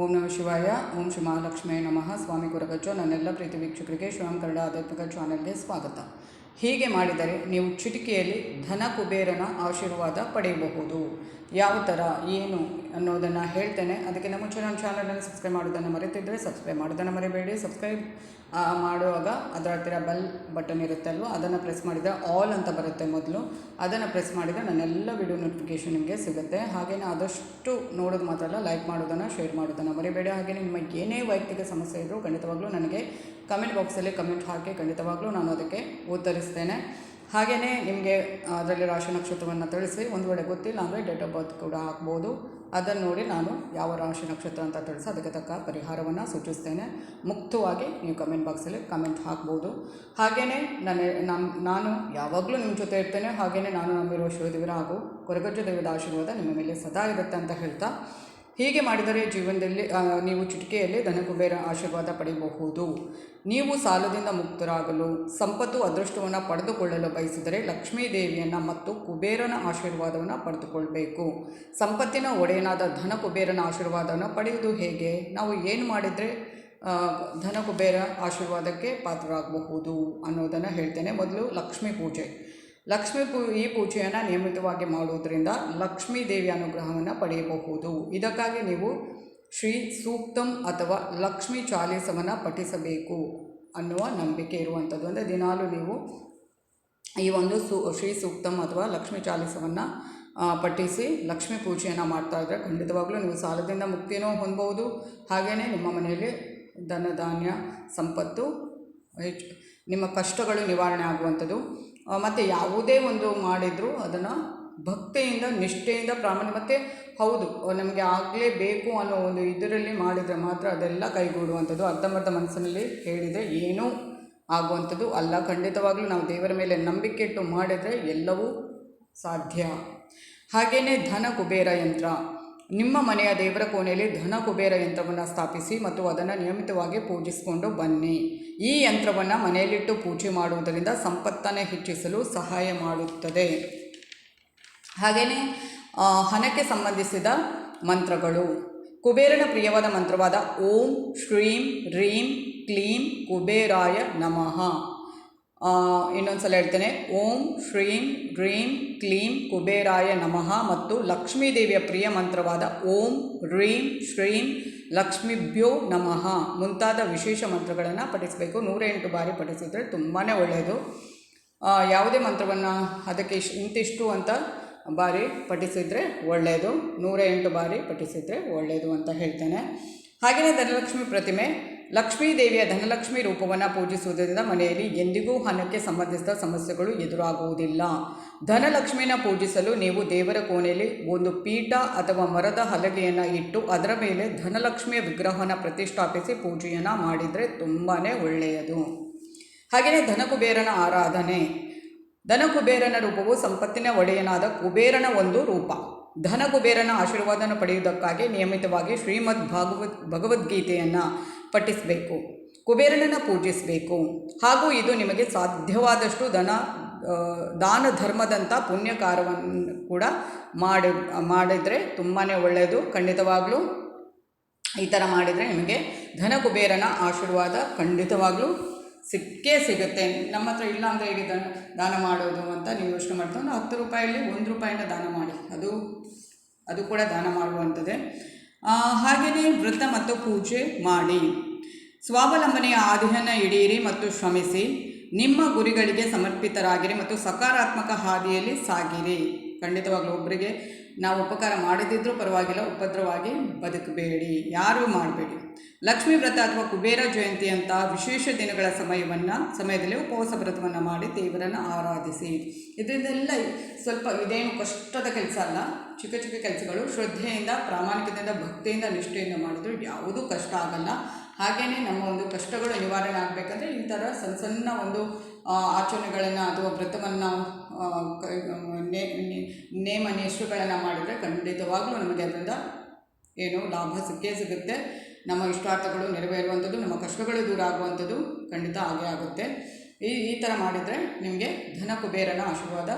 ಓಂ ನಮಃ ಶಿವಾಯ. ಓಂ ಶ್ರೀ ಮಹಾಲಕ್ಷ್ಮೀ ನಮಃ. ಸ್ವಾಮಿ ಗುರುಗಚ್ಚು. ನನ್ನೆಲ್ಲ ಪ್ರೀತಿ ವೀಕ್ಷಕರಿಗೆ ಶಿವಂ ಕನ್ನಡ ಆಧ್ಯಾತ್ಮಿಕ ಚಾನಲ್ಗೆ ಸ್ವಾಗತ. ಹೀಗೆ ಮಾಡಿದರೆ ನೀವು ಚಿಟಿಕೆಯಲ್ಲಿ ಧನ ಕುಬೇರನ ಆಶೀರ್ವಾದ ಪಡೆಯಬಹುದು. ಯಾವ ಥರ ಏನು ಅನ್ನೋದನ್ನು ಹೇಳ್ತೇನೆ. ಅದಕ್ಕಿಂತ ಮುಂಚೆ ನನ್ನ ಚಾನಲನ್ನು ಸಬ್ಸ್ಕ್ರೈಬ್ ಮಾಡೋದನ್ನು ಮರೆತಿದ್ದರೆ ಸಬ್ಸ್ಕ್ರೈಬ್ ಮಾಡೋದನ್ನು ಮರಿಬೇಡಿ. ಸಬ್ಸ್ಕ್ರೈಬ್ ಮಾಡುವಾಗ ಅದರ ಹತ್ತಿರ ಬೆಲ್ ಬಟನ್ ಇರುತ್ತೆ ಅಲ್ವ, ಅದನ್ನು ಪ್ರೆಸ್ ಮಾಡಿದರೆ ಆಲ್ ಅಂತ ಬರುತ್ತೆ ಮೊದಲು. ಅದನ್ನು ಪ್ರೆಸ್ ಮಾಡಿದರೆ ನನ್ನೆಲ್ಲ ವಿಡಿಯೋ ನೋಟಿಫಿಕೇಷನ್ ನಿಮಗೆ ಸಿಗುತ್ತೆ. ಹಾಗೆಯೇ ಆದಷ್ಟು ನೋಡೋದು ಮಾತ್ರ ಅಲ್ಲ, ಲೈಕ್ ಮಾಡೋದನ್ನು, ಶೇರ್ ಮಾಡೋದನ್ನು ಮರಿಬೇಡಿ. ಹಾಗೆಯೇ ನಿಮ್ಮ ಏನೇ ವೈಯಕ್ತಿಕ ಸಮಸ್ಯೆ ಇದ್ದರೂ ಖಂಡಿತವಾಗ್ಲೂ ನನಗೆ ಕಮೆಂಟ್ ಬಾಕ್ಸಲ್ಲಿ ಕಮೆಂಟ್ ಹಾಕಿ, ಖಂಡಿತವಾಗ್ಲೂ ನಾನು ಅದಕ್ಕೆ ಉತ್ತರಿಸ್ತೇನೆ. ಹಾಗೆಯೇ ನಿಮಗೆ ಅದರಲ್ಲಿ ರಾಶಿ ನಕ್ಷತ್ರವನ್ನು ತಿಳಿಸಿ, ಒಂದು ವೇಳೆ ಗೊತ್ತಿಲ್ಲ ಅಂದರೆ ಡೇಟ್ ಆಫ್ ಬರ್ತ್ ಕೂಡ ಹಾಕ್ಬೋದು. ಅದನ್ನು ನೋಡಿ ನಾನು ಯಾವ ರಾಶಿ ನಕ್ಷತ್ರ ಅಂತ ತಿಳಿಸಿ ಅದಕ್ಕೆ ತಕ್ಕ ಪರಿಹಾರವನ್ನು ಸೂಚಿಸ್ತೇನೆ. ಮುಕ್ತವಾಗಿ ನೀವು ಕಮೆಂಟ್ ಬಾಕ್ಸಲ್ಲಿ ಕಮೆಂಟ್ ಹಾಕ್ಬೋದು. ಹಾಗೆಯೇ ನಾನು ಯಾವಾಗಲೂ ನಿಮ್ಮ ಜೊತೆ ಇರ್ತೇನೆ. ಹಾಗೆಯೇ ನಾನು ನಂಬಿರುವ ಶಿವದೇವರ ಹಾಗೂ ಕೊರಗಜ್ಜ ದೇವರ ಆಶೀರ್ವಾದ ನಿಮ್ಮ ಮೇಲೆ ಸದಾ ಇರುತ್ತೆ ಅಂತ ಹೇಳ್ತಾ, ಹೀಗೆ ಮಾಡಿದರೆ ಜೀವನದಲ್ಲಿ ನೀವು ಚಿಟಿಕೆಯಲ್ಲಿ ಧನಕುಬೇರ ಆಶೀರ್ವಾದ ಪಡೆಯಬಹುದು. ನೀವು ಸಾಲದಿಂದ ಮುಕ್ತರಾಗಲು, ಸಂಪತ್ತು ಅದೃಷ್ಟವನ್ನು ಪಡೆದುಕೊಳ್ಳಲು ಬಯಸಿದರೆ ಲಕ್ಷ್ಮೀ ದೇವಿಯನ್ನು ಮತ್ತು ಕುಬೇರನ ಆಶೀರ್ವಾದವನ್ನು ಪಡೆದುಕೊಳ್ಬೇಕು. ಸಂಪತ್ತಿನ ಒಡೆಯನಾದ ಧನ ಕುಬೇರನ ಆಶೀರ್ವಾದವನ್ನು ಪಡೆಯುವುದು ಹೇಗೆ? ನಾವು ಏನು ಮಾಡಿದರೆ ಧನ ಕುಬೇರ ಆಶೀರ್ವಾದಕ್ಕೆ ಪಾತ್ರರಾಗಬಹುದು ಅನ್ನೋದನ್ನು ಹೇಳ್ತೇನೆ. ಮೊದಲು ಲಕ್ಷ್ಮೀ ಪೂಜೆ. ಈ ಪೂಜೆಯನ್ನು ನಿಯಮಿತವಾಗಿ ಮಾಡುವುದರಿಂದ ಲಕ್ಷ್ಮೀ ದೇವಿಯ ಅನುಗ್ರಹವನ್ನು ಪಡೆಯಬಹುದು. ಇದಕ್ಕಾಗಿ ನೀವು ಶ್ರೀ ಸೂಕ್ತಂ ಅಥವಾ ಲಕ್ಷ್ಮೀ ಚಾಲೀಸವನ್ನು ಪಠಿಸಬೇಕು ಅನ್ನುವ ನಂಬಿಕೆ ಇರುವಂಥದ್ದು. ಅಂದರೆ ದಿನಾಲು ನೀವು ಈ ಒಂದು ಶ್ರೀ ಸೂಕ್ತಂ ಅಥವಾ ಲಕ್ಷ್ಮೀ ಚಾಲೀಸವನ್ನು ಪಠಿಸಿ ಲಕ್ಷ್ಮೀ ಪೂಜೆಯನ್ನು ಮಾಡ್ತಾ ಇದ್ದರೆ ಖಂಡಿತವಾಗ್ಲೂ ನೀವು ಸಾಲದಿಂದ ಮುಕ್ತಿನೂ ಹೊಂದಬಹುದು. ಹಾಗೆಯೇ ನಿಮ್ಮ ಮನೆಯಲ್ಲಿ ಧನ ಧಾನ್ಯ ಸಂಪತ್ತು, ನಿಮ್ಮ ಕಷ್ಟಗಳು ನಿವಾರಣೆ ಆಗುವಂಥದ್ದು. ಮತ್ತು ಯಾವುದೇ ಒಂದು ಮಾಡಿದರೂ ಅದನ್ನು ಭಕ್ತಿಯಿಂದ, ನಿಷ್ಠೆಯಿಂದ, ಮತ್ತು ಹೌದು ನಮಗೆ ಆಗಲೇಬೇಕು ಅನ್ನೋ ಒಂದು ಇದರಲ್ಲಿ ಮಾಡಿದರೆ ಮಾತ್ರ ಅದೆಲ್ಲ ಕೈಗೂಡುವಂಥದ್ದು. ಅರ್ಧಂಬರ್ಧ ಮನಸ್ಸಿನಲ್ಲಿ ಹೇಳಿದರೆ ಏನೂ ಆಗುವಂಥದ್ದು ಅಲ್ಲ. ಖಂಡಿತವಾಗ್ಲೂ ನಾವು ದೇವರ ಮೇಲೆ ನಂಬಿಕೆ ಇಟ್ಟು ಮಾಡಿದರೆ ಎಲ್ಲವೂ ಸಾಧ್ಯ. ಹಾಗೆಯೇ ಧನ ಕುಬೇರ ಯಂತ್ರ. ನಿಮ್ಮ ಮನೆಯ ದೇವರ ಕೋಣೆಯಲ್ಲಿ ಧನ ಕುಬೇರ ಯಂತ್ರವನ್ನು ಸ್ಥಾಪಿಸಿ ಮತ್ತು ಅದನ್ನು ನಿಯಮಿತವಾಗಿ ಪೂಜಿಸಿಕೊಂಡು ಬನ್ನಿ. ಈ ಯಂತ್ರವನ್ನು ಮನೆಯಲ್ಲಿಟ್ಟು ಪೂಜೆ ಮಾಡುವುದರಿಂದ ಸಂಪತ್ತನ್ನು ಹೆಚ್ಚಿಸಲು ಸಹಾಯ ಮಾಡುತ್ತದೆ. ಹಾಗೆಯೇ ಹಣಕ್ಕೆ ಸಂಬಂಧಿಸಿದ ಮಂತ್ರಗಳು. ಕುಬೇರನ ಪ್ರಿಯವಾದ ಮಂತ್ರವಾದ ಓಂ ಶ್ರೀಂ ರೀಂ ಕ್ಲೀಂ ಕುಬೇರಾಯ ನಮಃ. ಇನ್ನೊಂದು ಸಲ ಹೇಳ್ತೇನೆ, ಓಂ ಶ್ರೀಂ ರೀಂ ಕ್ಲೀಂ ಕುಬೇರಾಯ ನಮಃ ಮತ್ತು ಲಕ್ಷ್ಮೀ ದೇವಿಯ ಪ್ರಿಯ ಮಂತ್ರವಾದ ಓಂ ರೀಂ ಶ್ರೀಂ ಲಕ್ಷ್ಮೀಭ್ಯೋ ನಮಃ ಮುಂತಾದ ವಿಶೇಷ ಮಂತ್ರಗಳನ್ನು ಪಠಿಸಬೇಕು. 108 ಬಾರಿ ಪಠಿಸಿದರೆ ತುಂಬಾ ಒಳ್ಳೆಯದು. ಯಾವುದೇ ಮಂತ್ರವನ್ನು ಅದಕ್ಕೆ ಇಂತಿಷ್ಟು ಅಂತ ಬಾರಿ ಪಠಿಸಿದರೆ ಒಳ್ಳೆಯದು. 108 ಬಾರಿ ಪಠಿಸಿದರೆ ಒಳ್ಳೆಯದು ಅಂತ ಹೇಳ್ತೇನೆ. ಹಾಗೆಯೇ ಧನಲಕ್ಷ್ಮಿ ಪ್ರತಿಮೆ. ಲಕ್ಷ್ಮೀ ದೇವಿಯ ಧನಲಕ್ಷ್ಮಿ ರೂಪವನ್ನು ಪೂಜಿಸುವುದರಿಂದ ಮನೆಯಲ್ಲಿ ಎಂದಿಗೂ ಹಣಕ್ಕೆ ಸಂಬಂಧಿಸಿದ ಸಮಸ್ಯೆಗಳು ಎದುರಾಗುವುದಿಲ್ಲ. ಧನಲಕ್ಷ್ಮಿನ ಪೂಜಿಸಲು ನೀವು ದೇವರ ಕೋಣೆಯಲ್ಲಿ ಒಂದು ಪೀಠ ಅಥವಾ ಮರದ ಹಲಗೆಯನ್ನು ಇಟ್ಟು ಅದರ ಮೇಲೆ ಧನಲಕ್ಷ್ಮಿಯ ವಿಗ್ರಹವನ್ನು ಪ್ರತಿಷ್ಠಾಪಿಸಿ ಪೂಜೆಯನ್ನು ಮಾಡಿದರೆ ತುಂಬಾ ಒಳ್ಳೆಯದು. ಹಾಗೆಯೇ ಧನಕುಬೇರನ ಆರಾಧನೆ. ಧನಕುಬೇರನ ರೂಪವು ಸಂಪತ್ತಿನ ಒಡೆಯನಾದ ಕುಬೇರನ ಒಂದು ರೂಪ. ಧನ ಕುಬೇರನ ಆಶೀರ್ವಾದವನ್ನು ಪಡೆಯುವುದಕ್ಕಾಗಿ ನಿಯಮಿತವಾಗಿ ಶ್ರೀಮದ್ ಭಗವದ್ಗೀತೆಯನ್ನು ಪಠಿಸಬೇಕು, ಕುಬೇರನನ್ನು ಪೂಜಿಸಬೇಕು. ಹಾಗೂ ಇದು ನಿಮಗೆ ಸಾಧ್ಯವಾದಷ್ಟು ದಾನ ಧರ್ಮದಂಥ ಪುಣ್ಯ ಕಾರ್ಯವನ್ನು ಕೂಡ ಮಾಡಿದರೆ ತುಂಬಾ ಒಳ್ಳೆಯದು. ಖಂಡಿತವಾಗಲೂ ಈ ಥರ ಮಾಡಿದರೆ ನಿಮಗೆ ಧನ ಕುಬೇರನ ಆಶೀರ್ವಾದ ಖಂಡಿತವಾಗಲೂ ಸಿಕ್ಕೇ ಸಿಗುತ್ತೆ. ನಮ್ಮ ಹತ್ರ ಇಲ್ಲ ಅಂದರೆ ಹೇಗೆ ದಾನ ಮಾಡೋದು ಅಂತ ನೀವು ಯೋಚನೆ ಮಾಡ್ತಾ, 10 ರೂಪಾಯಲ್ಲಿ 1 ರೂಪಾಯಿನ ದಾನ ಮಾಡಿ, ಅದು ಕೂಡ ದಾನ ಮಾಡುವಂಥದ್ದೇ. ಹಾಗೆಯೇ ವ್ರತ ಮತ್ತು ಪೂಜೆ ಮಾಡಿ ಸ್ವಾವಲಂಬನೆಯ ಹಾದಿಯನ್ನು ಹಿಡಿಯಿರಿ ಮತ್ತು ಶ್ರಮಿಸಿ. ನಿಮ್ಮ ಗುರಿಗಳಿಗೆ ಸಮರ್ಪಿತರಾಗಿರಿ ಮತ್ತು ಸಕಾರಾತ್ಮಕ ಹಾದಿಯಲ್ಲಿ ಸಾಗಿರಿ. ಖಂಡಿತವಾಗ್ಲೂ ಒಬ್ಬರಿಗೆ ನಾವು ಉಪಕಾರ ಮಾಡದಿದ್ದರೂ ಪರವಾಗಿಲ್ಲ, ಉಪದ್ರವಾಗಿ ಬದುಕಬೇಡಿ, ಯಾರೂ ಮಾಡಬೇಡಿ. ಲಕ್ಷ್ಮೀ ವ್ರತ ಅಥವಾ ಕುಬೇರ ಜಯಂತಿಯಂಥ ವಿಶೇಷ ದಿನಗಳ ಸಮಯದಲ್ಲಿ ಉಪವಾಸ ವ್ರತವನ್ನು ಮಾಡಿ ದೇವರನ್ನು ಆರಾಧಿಸಿ. ಇದರಿಂದೆಲ್ಲ ಸ್ವಲ್ಪ ಇದೇನು ಕಷ್ಟದ ಕೆಲಸ ಅಲ್ಲ, ಚಿಕ್ಕ ಚಿಕ್ಕ ಕೆಲಸಗಳು ಶ್ರದ್ಧೆಯಿಂದ, ಪ್ರಾಮಾಣಿಕತೆಯಿಂದ, ಭಕ್ತಿಯಿಂದ, ನಿಷ್ಠೆಯಿಂದ ಮಾಡಿದ್ರು ಯಾವುದೂ ಕಷ್ಟ ಆಗಲ್ಲ. ಹಾಗೆಯೇ ನಮ್ಮ ಒಂದು ಕಷ್ಟಗಳು ನಿವಾರಣೆ ಆಗಬೇಕಂದ್ರೆ ಈ ಥರ ಸಣ್ಣ ಒಂದು ಆಚರಣೆಗಳನ್ನು ಅಥವಾ ವ್ರತವನ್ನು ನೇಮ ನಿಷ್ಠೆಗಳನ್ನು ಮಾಡಿದರೆ ಖಂಡಿತವಾಗಲೂ ನಮಗೆ ಅದರಿಂದ ಏನು ಲಾಭ ಸಿಕ್ಕೇ ಸಿಗುತ್ತೆ. ನಮ್ಮ ಇಷ್ಟಾರ್ಥಗಳು ನೆರವೇರುವಂಥದ್ದು, ನಮ್ಮ ಕಷ್ಟಗಳು ದೂರ ಆಗುವಂಥದ್ದು ಖಂಡಿತ ಆಗೇ ಆಗುತ್ತೆ. ಈ ಥರ ಮಾಡಿದರೆ ನಿಮಗೆ ಧನ ಕುಬೇರನ ಆಶೀರ್ವಾದ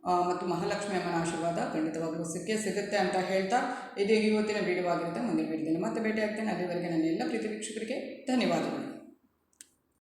ಮತ್ತು ಮಹಾಲಕ್ಷ್ಮಿ ಅಮ್ಮನ ಆಶೀರ್ವಾದ ಖಂಡಿತವಾಗಲೂ ಸಿಗುತ್ತೆ ಅಂತ ಹೇಳ್ತಾ ಇದು ಇವತ್ತಿನ ವಿಡಿಯೋ ಆಗಿರುತ್ತೆ. ಮುಂದಿನ ವಿಡಿಯೋದಲ್ಲಿ ಮತ್ತೆ ಭೇಟಿ ಆಗ್ತೇನೆ. ಅಲ್ಲಿವರೆಗೆ ನನ್ನ ಎಲ್ಲ ಪ್ರೀತಿ ವೀಕ್ಷಕರಿಗೆ ಧನ್ಯವಾದಗಳು.